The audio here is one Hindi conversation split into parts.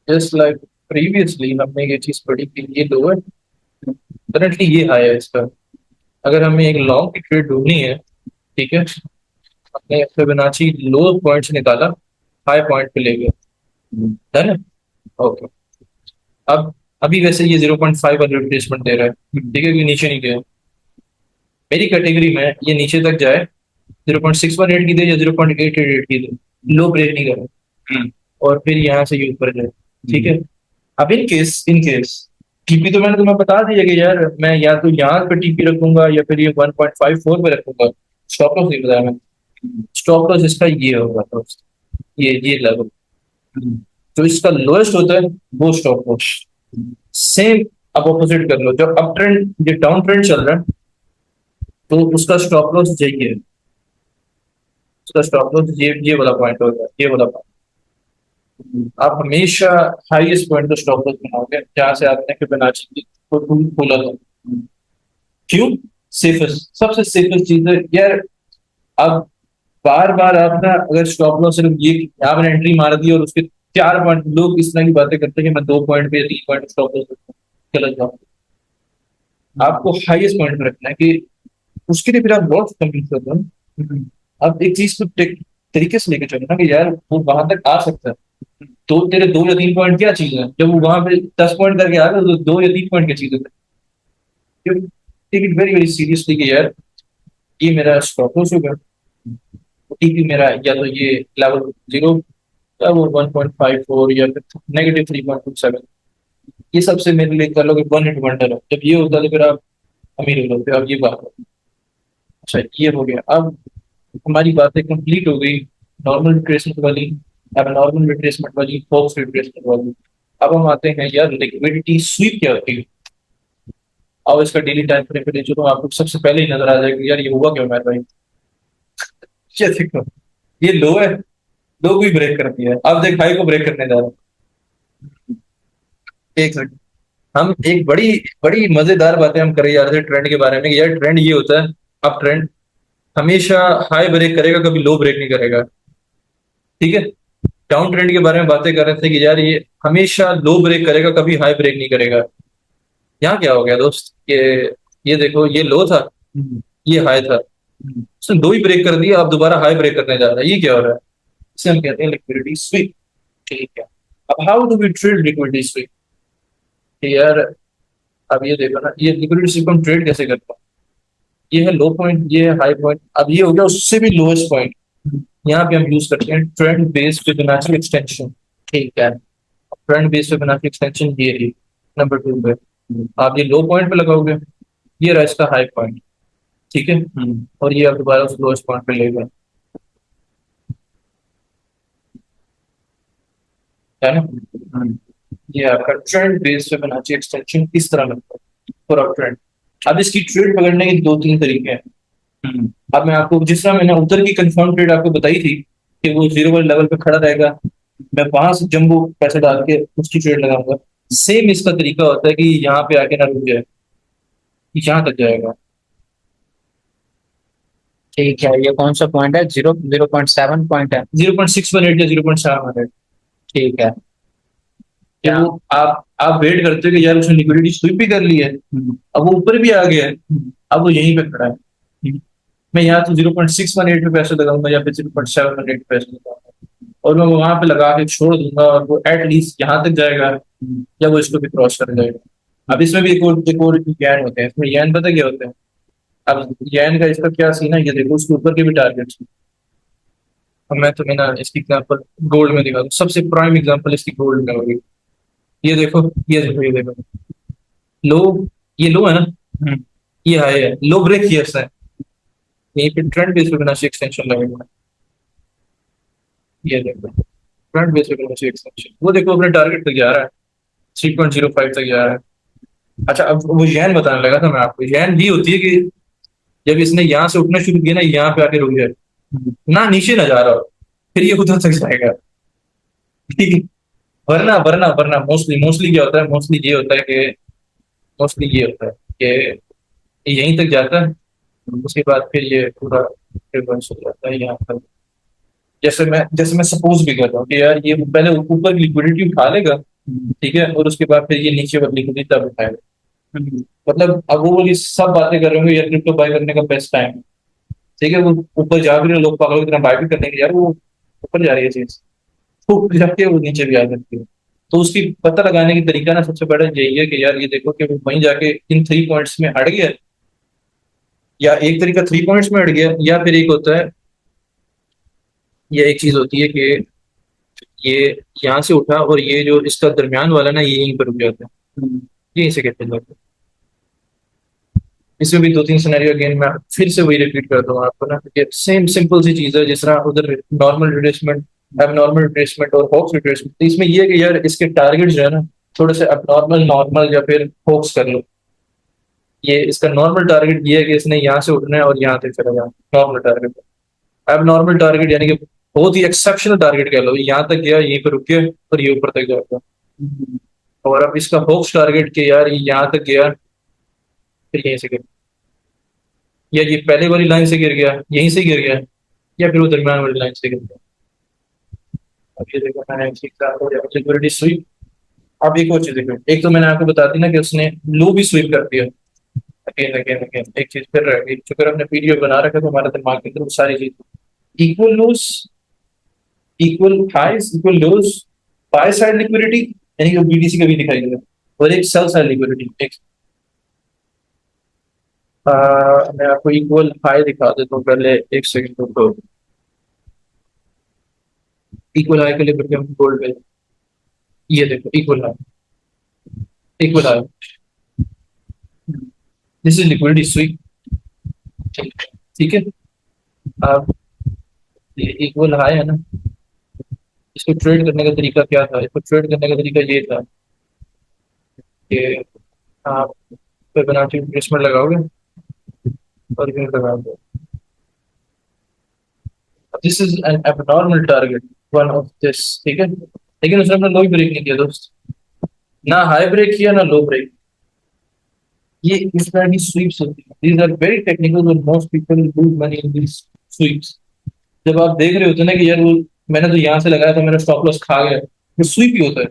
जस्ट लाइक प्रीवियसली हमने ये चीज पढ़ी कि ये लोअर, करंटली ये हाई है इसका। अगर हमें एक लॉन्ग की ट्रेड ढूंढनी है, ठीक है, हमने फिबोनाची लो पॉइंट से निकाला, हाई पॉइंट पे ले गए, है ना। ओके, अब अभी वैसे ये 0.5 का रिप्लेसमेंट दे रहा है, ठीक है, कि नीचे नहीं गया। मेरी कैटेगरी में ये नीचे तक जाए, 0.618 की दे या 0.888 की दे, लो ब्रेक नहीं करे, और फिर यहाँ से ये ऊपर जाए, ठीक है। अब इन केस टीपी तो मैंने तुम्हें बता दिया कि यार मैं या तो यहाँ पे टीपी रखूंगा या फिर ये 1.54 पे रखूंगा। स्टॉप लॉस नहीं बताया मैंने। स्टॉप लॉस इसका ये होगा दोस्त, ये लेवल जो इसका लोएस्ट होता है, वो स्टॉप लॉस। सेम अब ऑपोजिट कर लो, जब अप ट्रेंड ये डाउन ट्रेंड चल रहा है, तो उसका स्टॉप लॉस यही है। उसका स्टॉप लॉस ये वाला पॉइंट होगा, ये वाला पॉइंट। आप हमेशा हाईएस्ट पॉइंट को स्टॉप लॉस बनाओगे जहां से आपने फिबोनाची की खोला था। क्यों? सेफेस्ट, सबसे सेफेस्ट चीज है यार। अब बार बार आप ना, अगर स्टॉप लॉस सिर्फ ये आपने एंट्री मार दी और उसके 4 पॉइंट, लोग इस तरह की बातें करते हैं कि मैं 2 पॉइंट पे या 3 पॉइंट स्टॉप लॉस रखता हूँ, गलत बात है। आपको हाईएस्ट पॉइंट पे रखना है कि उसके लिए फिर आप लॉस कंप्लीट कर दो ना। आप एक चीज को तरीके से लेके चलो ना कि यार वो वहां तक आ सकता है, तो तेरे 2 या 3 पॉइंट क्या चीज है, जब वो वहां पे 10 पॉइंट करके आ गया तो 2 या 3 पॉइंट की चीज है। Take it very very seriously कि यार ये मेरा स्टॉप लॉस होगा, टीपी मेरा या तो ये लेवल 0 या वो 1.54 या फिर -3.27। ये सबसे मेरे लिए कर लो कि वन हिट वंडर है। जब ये होता है तो फिर आप अमीर हो जाते हो। अब ये बात है। अच्छा, ये हो गया। अब हमारी बातें कंप्लीट हो गई, नॉर्मल रिट्रेसमेंट वाली, अब नॉर्मल रिट्रेसमेंट वाली, फोक्स रिट्रेसमेंट वाली। अब हम आते हैं यार लिक्विडिटी स्वीप क्या होती है। अब इसका डेली टाइम फ्रेम पे देखो तो आपको सबसे पहले ही नजर आ जाएगा यार ये हुआ क्यों मेरे भाई। ये देखो, ये लो है, लो भी ब्रेक कर दिया है, अब देख हाई को ब्रेक करने जा रहा है। एक सेकंड, हम एक बड़ी बड़ी मजेदार बातें हम कर जा रहे थे ट्रेंड के बारे में कि यार ट्रेंड ये होता है, अब ट्रेंड हमेशा हाई ब्रेक करेगा, कभी लो ब्रेक नहीं करेगा, ठीक है। डाउन ट्रेंड के बारे में बातें कर रहे थे कि यार ये हमेशा लो ब्रेक करेगा, कभी हाई ब्रेक नहीं करेगा। यहाँ क्या हो गया दोस्त, ये देखो, ये लो था, ये हाई था, उसने दो ही ब्रेक कर दिया, अब दोबारा हाई ब्रेक करने जा रहा है। ये क्या हो रहा है? इसे हम कहते हैं लिक्विडिटी स्वीप, ठीक है। अब how do we trade liquidity sweep? यार अब ये देखो ना, ये लिक्विडिटी स्वीप हम ट्रेड कैसे करते हैं। ये है लो पॉइंट, ये है हाई पॉइंट, अब ये हो गया उससे भी लोएस्ट पॉइंट। यहाँ पे हम यूज करते हैं ट्रेंड बेस्ड फिबोनाची एक्सटेंशन, ठीक है। ट्रेंड बेस्ड फिबोनाची एक्सटेंशन ये है नंबर 2 पे। आप ये लो पॉइंट पे लगाओगे, ये रहा इसका हाई पॉइंट, ठीक है। और ये आप दोबारा उस लोएस्ट पॉइंट पे ले गए, है ना। ये आपका ट्रेंड बेस्ड फिबोनाची एक्सटेंशन इस तरह लगता है पूरा ट्रेंड। अब इसकी ट्रेड पकड़ने के 2-3 तरीके हैं। अब मैं आपको, जिस तरह मैंने उधर की कंफर्म ट्रेड आपको बताई थी कि वो जीरो वाले लेवल पे खड़ा रहेगा, मैं वहां से जंबो पैसे डाल के उसकी ट्रेड लगाऊंगा। सेम इसका तरीका होता है कि यहाँ पे आके ना रुक जाए, यहाँ तक जाएगा। ठीक है, ये कौन सा पॉइंट है? 0.7 पॉइंट है। 0.618 या 0.718। ठीक है। कि क्या? वो आप वेट करते हो कि यार उसने लिक्विडिटी स्वीप भी कर ली है, अब वो ऊपर भी आ गया है, अब वो यहीं पे खड़ा है। मैं यहाँ तो 0.618 पे पैसे लगाऊंगा या फिर 0.718 पे पैसे लगाऊंगा, और मैं वहां पे लगा के छोड़ दूंगा और वो एटलीस्ट यहाँ तक जाएगा या वो इसको भी क्रॉस कर जाएगा। अब इसमें भी एक और यैन होते हैं, इसमें यैन पता क्या होते हैं। अब यैन का इसका क्या सीन है, ये देखो उसके ऊपर के भी टारगेट्स। अब मैं तुम्हें ना इसकी एग्जांपल गोल्ड में दिखा दूं, सबसे प्राइम एग्जांपल इसकी गोल्ड में होगी। ये देखो, ये देखो लो, ये लो है ना, ये हाई है, लो ब्रेक किया इसने, यहीं पे ट्रेंड बेस पे फिबोनाची एक्सटेंशन लगेगा। ये देखो फ्रंट बेस पे फिबोनाची एक्सटेंशन, वो देखो अपने टारगेट तक जा रहा है, 3.05 तक जा रहा है। अच्छा, अब वो यैन बताने लगा था मैं आपको। यैन भी होती है कि जब इसने यहाँ से उठना शुरू किया ना, यहाँ पे आके रुक जाए ना, नीचे ना जा रहा हो, फिर ये उधर तक जाएगा, ठीक है। वरना वरना वरना मोस्टली मोस्टली क्या होता है, मोस्टली ये होता है कि मोस्टली ये होता है कि यहीं तक जाता है, उसके बाद फिर ये पूरा रिवर्स हो जाता है यहाँ पर। जैसे मैं सपोज भी कर रहा हूँ कि यार ये पहले ऊपर की लिक्विडिटी उठा लेगा, ठीक है, और उसके बाद फिर ये नीचे वाली लिक्विडिटी तब उठाएगा। मतलब अब वो वाली सब बातें कर रहे होंगे यार क्रिप्टो बाय करने का बेस्ट टाइम। ठीक है, वो ऊपर जा भी रहे हैं, लोग पागलों की तरह बाय भी करने के यार वो ऊपर जा रही है चीज, तो ऊपर जाके वो नीचे भी आ सकती है। तो उसकी पता लगाने की तरीका ना सबसे बड़ा यही है कि यार ये देखो कि वो वहीं जाके इन 3 पॉइंट्स में अड़ गया, या एक तरीका 3 पॉइंट्स में अड़ गया, या फिर एक होता है, या एक चीज होती है कि ये यहाँ से उठा और ये जो इसका दरमियान वाला ना ये यहीं पर रुक जाता है, यहीं से कहते हैं। इसमें भी 2-3 सिनेरियो अगेन मैं फिर से वही रिपीट करता हूँ आपको ना, कि सेम सिंपल सी चीज है जिस तरह उधर नॉर्मल रिट्रेसमेंट, एबनॉर्मल रिट्रेसमेंट और हॉक्स रिट्रेसमेंट। तो इसमें ये है कि यार इसके टारगेट जो है ना थोड़े से एबनॉर्मल, नॉर्मल या फिर हॉक्स कर लो। ये इसका नॉर्मल टारगेट ये है कि इसने यहाँ से उठना है और यहाँ तक चला जाना, नॉर्मल टारगेट। एबनॉर्मल टारगेट यानी कि बहुत ही एक्सेप्शनल टारगेट कह लो, यहाँ तक गया, यहीं पर रुक गया और ये ऊपर तक जाएगा। और अब इसका हॉक्स टारगेट के यार ये यहाँ तक गया, फिर यहीं से गिर, या ये पहले वाली लाइन से गिर गया, यहीं से गिर गया, या फिर वो दरमियान वाली लाइन से गिर गया। अब ये देखो मैंने सिक्योरिटी स्वीप। अब एक और चीज देखो, एक तो मैंने आपको बता दी ना कि उसने लो भी स्वीप कर दिया, अगेन अगेन अगेन एक चीज फिर रह गई, चूंकि हमने पीडीएफ बना रखा तो हमारे दिमाग के अंदर वो सारी चीज equal lows, equal highs, equal lows, buy side liquidity यानी कि बीडीसी का भी दिखाई दिया, और एक सेल साइड लिक्विडिटी। एक मैं आपको इक्वल हाई दिखा देता हूँ पहले, एक सेकंड रुको। इक्वल हाई के लिए फिर हम गोल्ड पे, ये देखो equal high, equal high, this is liquidity SVEEP. ठीक है, अब ये इक्वल हाई है ना, इसको ट्रेड करने का तरीका क्या था? इसको ट्रेड करने का तरीका ये था कि आप फिबोनाची रिट्रेसमेंट लगाओगे और फिर लगाओगे। This is an abnormal target, one of this. ठीक है, लेकिन उसने अपना लो ही ब्रेक नहीं किया दोस्त, ना हाई ब्रेक किया ना लो ब्रेक। ये इस तरह की स्वीप्स होती है, these are very technical and most people lose money in these sweeps. जब आप देख रहे होते हैं ना कि यार वो मैंने तो यहाँ से लगाया था, मेरा स्टॉप लॉस खा गया, वो स्वीप ही होता है।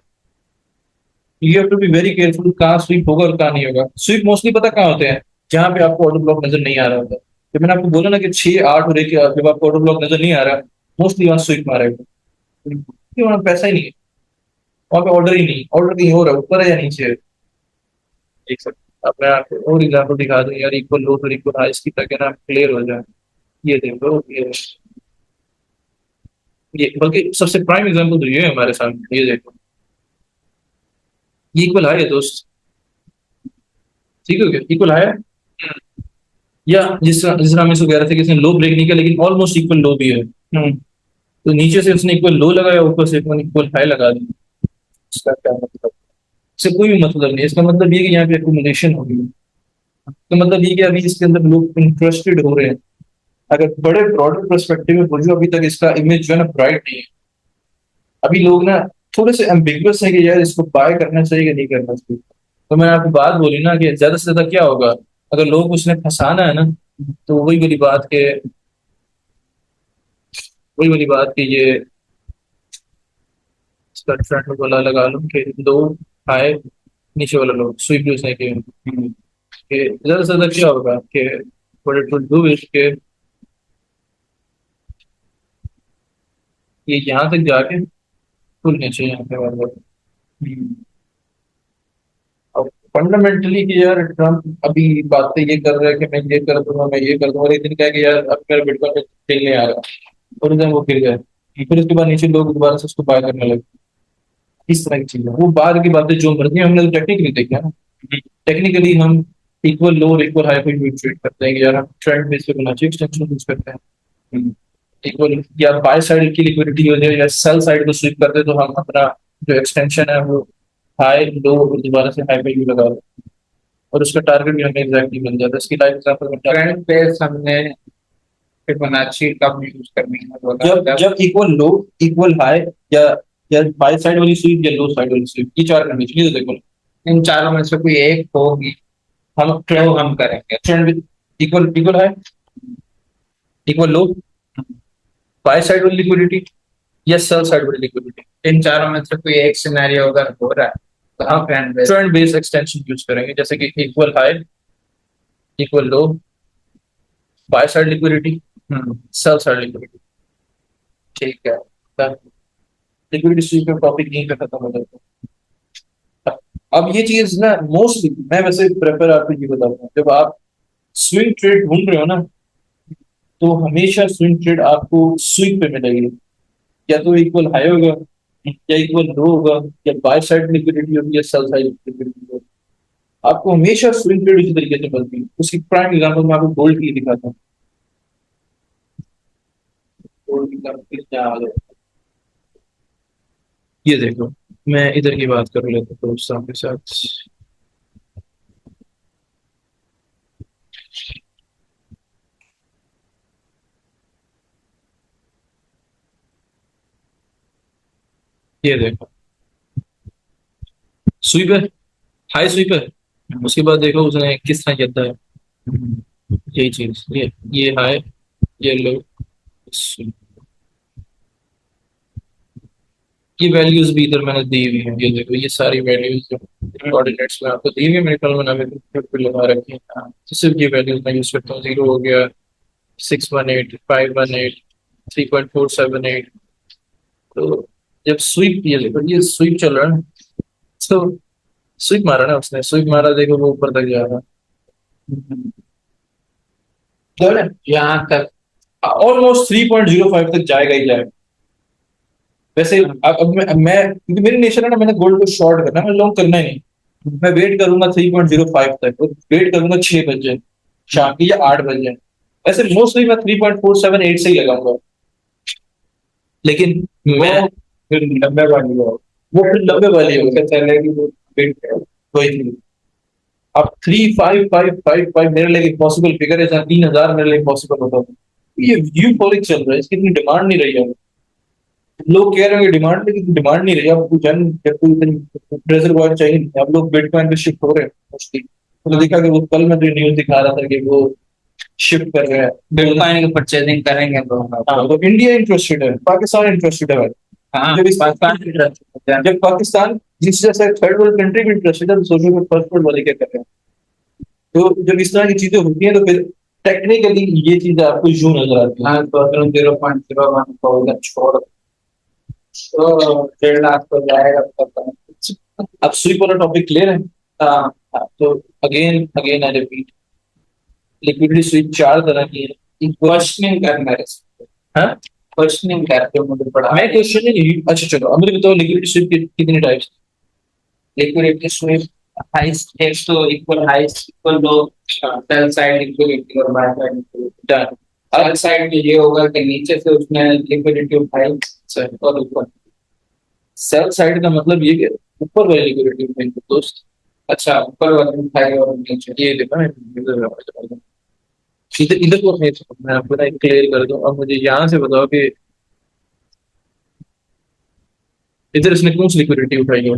You have to be very careful कहाँ स्वीप होगा और कहाँ नहीं होगा। स्वीप मोस्टली पता कहाँ होते हैं? जहाँ पे आपको ऑर्डर ब्लॉक नजर नहीं आ रहा होता। जब मैंने आपको बोला ना कि 6-8 हो रही थी, जब आपको ऑर्डर ब्लॉक नजर नहीं आ रहा, मोस्टली वहां स्वीप मारेगा, क्योंकि वहां पैसा ही नहीं है, वहां पे ऑर्डर ही नहीं, ऑर्डर कहीं हो रहा है, ऊपर है या नीचे है। देख सकते अब मैं आपको और एग्जाम्पल दिखा दूं यार, इक्वल लो और इक्वल हाई इसकी, ताकि ना क्लियर हो जाए। ये देखो ये बल्कि सबसे प्राइम एग्जाम्पल तो ये है हमारे सामने, ये देखो ये इक्वल हाई है दोस्त। ठीक है, इक्वल हाई है, या जिस तरह हम इसको कह रहे थे कि इसने लो ब्रेक नहीं किया लेकिन ऑलमोस्ट इक्वल लो भी है। तो नीचे से उसने इक्वल लो लगाया, ऊपर से इक्वल हाई लगा दी। इसका क्या मतलब? इससे कोई भी मतलब नहीं है। इसका मतलब ये कि यहाँ पे एकुमुलेशन हो गई है। तो मतलब ये कि अभी इसके अंदर लोग इंटरेस्टेड हो रहे हैं। अगर बड़े ब्रॉडर पर्सपेक्टिव में बोलो, अभी तक इसका इमेज जो है ना ब्राइट नहीं है। अभी लोग ना थोड़े से एम्बिगुअस है कि यार इसको बाय करना चाहिए कि नहीं करना चाहिए। तो मैंने आपको बात बोली ना कि ज्यादा से ज्यादा क्या होगा अगर लोग उसने फंसाना है ना, तो वही वाली बात कि ये इसका ट्रेंड वाला लगा लो कि दो हाई, नीचे वाला लो स्वीप यूज नहीं किए। कि ज्यादा से ज्यादा क्या होगा कि what it will do is कि ये यहाँ तक जाके खुल नीचे यहाँ पे वाला। अब फंडामेंटली कि यार ट्रम्प अभी बातें ये कर रहा है कि मैं ये कर दूंगा, मैं ये कर दूंगा, और एक दिन कहा कि यार अब मेरा बिटकॉइन में तेल नहीं आ रहा, और उधर वो गिर गया। फिर उसके बाद नीचे लोग दोबारा से उसको बाय करने लगे। इस तरह की चीजें, वो बाद की बातें जो मर्जी, हमने तो टेक्निकली देखा है ना। टेक्निकली हम इक्वल लो और इक्वल हाई को ट्रेड करते हैं कि यार हम ट्रेंड बेस पे बनाची एक्सटेंशन यूज करते हैं। इक्वल या बाय साइड की लिक्विडिटी हो जाए या सेल साइड को स्विप करते, तो हम अपना जो एक्सटेंशन है वो हाई लो और दोबारा से हाई पे भी लगा दो, और उसका टारगेट भी हमें एग्जैक्टली मिल जाता है। इसकी लाइफ एग्जांपल ट्रेंड बेस हमने फिबोनाची कब यूज करनी है बोला जब जब जब इक्वल लो, इक्वल हाई, या या बाय साइड वाली स्वीप या लो साइड वाली स्वीप, ये चार करनी चाहिए। तो देखो इन चारों में से कोई एक होगी हम तो ट्रेंड, हम करेंगे। Trend with equal, equal high, equal low, by side वाली लिक्विडिटी, या सेल साइड वाली लिक्विडिटी। इन चारों में से कोई एक सिनेरियो अगर हो रहा है तो हम trend based trend based extension use करेंगे, जैसे कि इक्वल हाई, इक्वल लो, bye side liquidity, sell side liquidity. ठीक है। लिक्विडिटी स्वीप का टॉपिक यहीं पे खत्म हो जाता है। अब ये चीज ना मोस्टली मैं वैसे प्रेफर आपको ये बताता हूँ, जब आप स्विंग ट्रेड ढूंढ रहे हो ना, तो हमेशा स्विंग ट्रेड आपको स्विंग पे मिलेगी। या तो इक्वल हाई होगा, या इक्वल लो होगा, या बाय साइड लिक्विडिटी होगी, या सेल साइड लिक्विडिटी होगी। आपको हमेशा स्विंग ट्रेड इसी तरीके से मिलती है। उसकी प्राइम एग्जांपल मैं आपको गोल्ड की दिखाता हूँ। गोल्ड की एग्जांपल क्या आ जाए, ये देखो, मैं इधर की बात कर लेता हूँ दोस्तों के साथ। ये देखो, स्वीप है, हाई स्वीप है। उसके बाद देखो उसने किस तरह कहता है, यही चीज, ये हाई, ये लो, ये वैल्यूज भी इधर मैंने दी हुई है। ये देखो, ये सारी वैल्यूज जो कोऑर्डिनेट्स में आपको दी हुई है, मेरे ख्याल में मैंने पे लगा रखी है। तो सिर्फ ये वैल्यूज मैं यूज करता हूँ। 0 हो गया, 618, 518, 3.478। तो जब स्वीप, ये देखो ये स्वीप चल रहा है ना, तो स्वीप मारा ना उसने, स्वीप मारा, देखो वो ऊपर तक जा रहा है, यहाँ तक ऑलमोस्ट 3.05 तक जाएगा ही जाएगा। वैसे अब मैं क्योंकि मेरी नेचर है ना, मैंने गोल्ड को शॉर्ट करना है, मैं लॉन्ग करना ही नहीं। मैं वेट करूंगा 3.05 तक, और वेट करूंगा 6 बजे शाम की, या 8 बजे। वैसे मोस्टली मैं 3.478 से ही लगाऊंगा। लेकिन मैं फिर 90 वाली हो, वो फिर 90 वाली होगी, चलेगी वो फिट है। वही थी। अब 35555 मेरे लिए पॉसिबल फिगर है, जहाँ 3,000 मेरे लिए पॉसिबल होता था। ये व्यू फॉलिक चल रहा है, इसकी इतनी डिमांड नहीं रही है। लोग कह रहे हैं डिमांड, लेकिन डिमांड नहीं रही। अब कुछ जन जब कोई इतनी ट्रेजर वॉलेट चाहिए नहीं, अब लोग बिटकॉइन पे शिफ्ट हो रहे हैं मोस्टली। तो देखा कि वो कल मैं जो न्यूज दिखा रहा था कि वो शिफ्ट कर रहे हैं, बिटकॉइन की परचेजिंग करेंगे तो हाँ, तो इंडिया इंटरेस्टेड है, पाकिस्तान इंटरेस्टेड है भाई। हाँ जब इस पाकिस्तान जब पाकिस्तान जिस जैसे थर्ड वर्ल्ड कंट्री भी इंटरेस्टेड है, तो सोचो कि फर्स्ट वर्ल्ड वाले क्या कर रहे हैं। तो जब इस तरह की चीजें होती हैं, तो फिर टेक्निकली ये चीजें आपको यूं नजर आती हैं। हाँ तो अगर 0.01 को उधर छोड़ तो 1.5 लाख तो जाएगा पता अब स्वीप वाला टॉपिक क्लियर है। नहीं। तो again again I repeat, liquidity SVEEP 4 तरह की है। क्वेश्चनिंग करना है, हाँ, क्वेश्चनिंग करके मुझे पढ़ा मैं क्वेश्चन ही नहीं, अच्छा चलो अब मुझे बताओ लिक्विडिटी स्वीप कितनी टाइप्स। लिक्विडिटी स्वीप हाई एक तो इक्वल हाई इक्वल लो, सेल साइड लिक्विडिटी और bye side liquidity. Done. Sell side में ये होगा कि नीचे से उसने लिक्विडिटी उठाई और ऊपर। सेल साइड का मतलब ये कि ऊपर वाली लिक्विडिटी उठाई दोस्त। अच्छा ऊपर वाली उठाई और नीचे। ये देखो ना, इधर इधर को मैं आपको ना क्लियर कर दूं। अब मुझे यहाँ से बताओ कि इधर इसने कौन सी लिक्विडिटी उठाई है,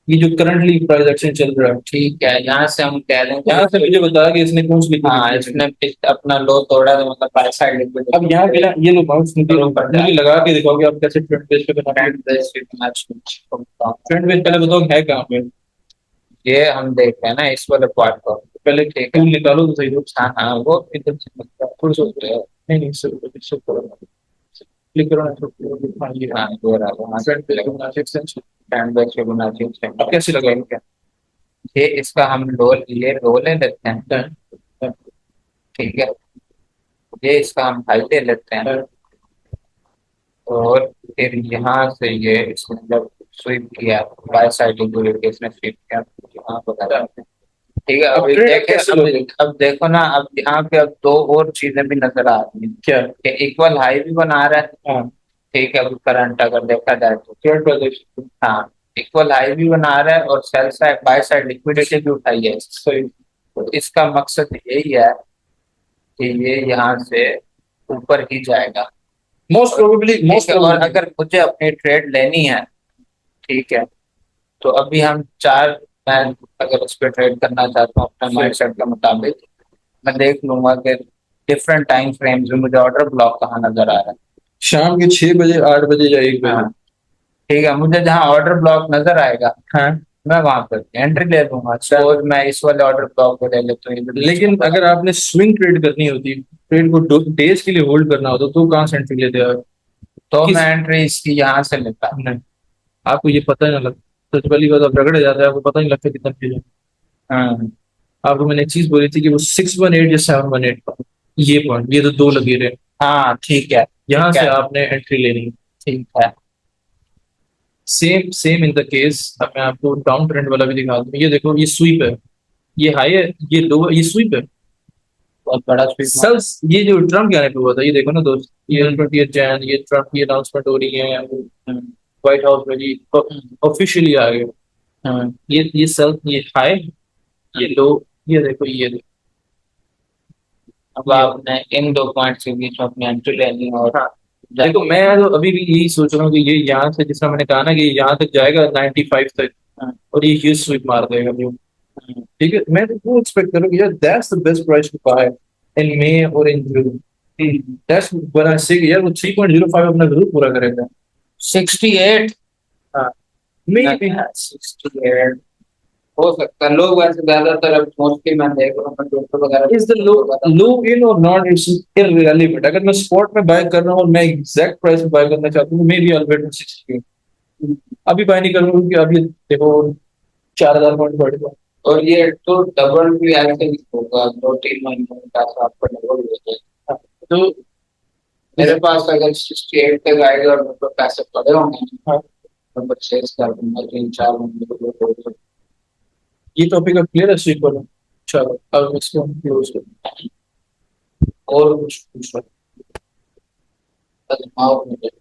ये जो करंटली प्राइस एक्शन चल रहा है। ठीक है यहाँ से हम कह दें यहाँ से मुझे बताया कि इसने कौन सी हाँ लिक्विडिटी। इसने अपना लो तोड़ा तो मतलब बाय साइड लिक्विडिटी। अब यहाँ के ना ये लोग माउंट्स मुझे लगा के दिखाओ कि आप कैसे ट्रेंड बेस पे बना। ट्रेंड बेस ट्रेंड बेस पहले बताओ है कहाँ पे। ये हम देख रहे हैं ना इस वाले पार्ट को। पहले टूल निकालो तो सही हो। हाँ हाँ वो इधर से थोड़ा सा नहीं नहीं, सब करो, क्लिक करो ना, हाँ ये हाँ ये रहा वहाँ से ट्रेंड बेस पे बना एक्सटेंशन। ट्रेंड बेस पे बना अब कैसे लगाएंगे क्या। ये इसका हम ये लो ले लेते हैं। डन, डन, ठीक है ये इसका हम हाई ले लेते हैं डन। और फिर यहाँ से ये इसने जब स्वीप किया बाय साइड लिक्विडिटी इसने स्वीप किया यहाँ बता रहा है। ठीक है अब अभी ट्रेड देखे कैसे लोगे। अब देखो ना अब यहाँ पे अब दो और चीजें भी नजर आ रही हैं क्या। कि इक्वल हाई भी बना रहा है। हाँ, ठीक है अभी करंट अगर देखा जाए तो ट्रेड प्रोजेक्शन हाँ इक्वल हाई भी बना रहा है और sell side by side liquidity भी उठाई है। सही। तो इसका मकसद यही है कि ये यहाँ से ऊपर ही जाएगा। मोस्ट प्रोबेबली ठीक है और अगर मुझे अपनी ट्रेड लेनी है ठीक है तो अभी हम चार मैं अगर उस पर ट्रेड करना चाहता हूँ अपने माइंडसेट के मुताबिक मैं देख लूंगा कि डिफरेंट टाइम फ्रेम्स में मुझे ऑर्डर ब्लॉक कहाँ नजर आ रहा है। शाम के 6 बजे, 8 बजे या 1 बजे। हाँ ठीक है, मुझे जहाँ ऑर्डर ब्लॉक नजर आएगा हाँ, मैं वहां पर एंट्री ले लूंगा। सपोज मैं इस वाले ऑर्डर ब्लॉक को ले लेता हूँ, लेकिन अगर आपने स्विंग ट्रेड करनी होती, ट्रेड को डेज के लिए होल्ड करना होता, तो कहाँ से एंट्री लेते आप? तो किस मैं एंट्री इसकी यहाँ से लेता। नहीं, आपको ये पता ही ना लगता। सबसे पहली बात, आप रगड़े जाते हैं, आपको पता नहीं लगता कितना भेजा। हम्म। आपको मैंने एक चीज बोली थी कि वो 618 या 718 का, ये पॉइंट, ये तो दो लगे रहे। हाँ ठीक है यहाँ ठीक से है आपने एंट्री लेनी है। ठीक है। Same same in the case, अब मैं आपको डाउन ट्रेंड वाला भी दिखा दूं। ये देखो, ये स्वीप है, ये हाई है, ये लो है, ये स्वीप है। बहुत बड़ा स्वीप मार। सेल्स, ये जो ट्रम्प के आने पे हुआ था, ये देखो ना दोस्त, ये 20 जैन, ये ट्रम्प की अनाउंसमेंट हो रही है हम्म, व्हाइट हाउस में जी, ऑफिशियली आ गए। हम्म, ये सेल्स, ये हाई, ये लो, ये देखो, ये देखो, अब ये। आपने इन दो पॉइंट के बीच में अपनी एंट्री लेनी है और हाँ, देखो मैं तो अभी भी यही सोच रहा हूँ कि ये यहाँ से, जिस तरह मैंने कहा ना कि यहाँ तक जाएगा 95 तक, हम्म, और ये ह्यूज स्वीप मार देगा व्यू। हम्म, ठीक है, मैं तो वो एक्सपेक्ट करूँ यार, that's the best price to buy in May और in June. That's when I से यार वो 3.05 अपना जरूर पूरा करेगा। 68। हाँ, मे बी। 68 हो सकता है। लोग वैसे ज्यादातर अब मोस्टली मैं देख रहा हूँ कंप्यूटर वगैरह इज द लो, लो इन और नॉट, इट्स इररिलेवेंट। अगर मैं स्पॉट में बाय कर रहा हूँ और मैं एग्जैक्ट प्राइस में बाय करना चाहता हूँ, मे बी आई वेट 60। अभी बाय नहीं करूंगा क्योंकि अभी देखो 4,000 पॉइंट बढ़ गया। और ये तो डबल भी ऐसे ही होगा, 2-3 महीने में पैसा आपका डबल हो जाएगा। तो मेरे पास अगर 68 तक आएगा और मेरे को पैसे पड़े होंगे हाँ, तो परचेज कर दूंगा 3-4 महीने के लिए हो जाएगा। ये टॉपिक अब क्लियर है स्वीप वाला। चलो अब इसको क्लोज और कुछ पूछो, दिमाग में करो।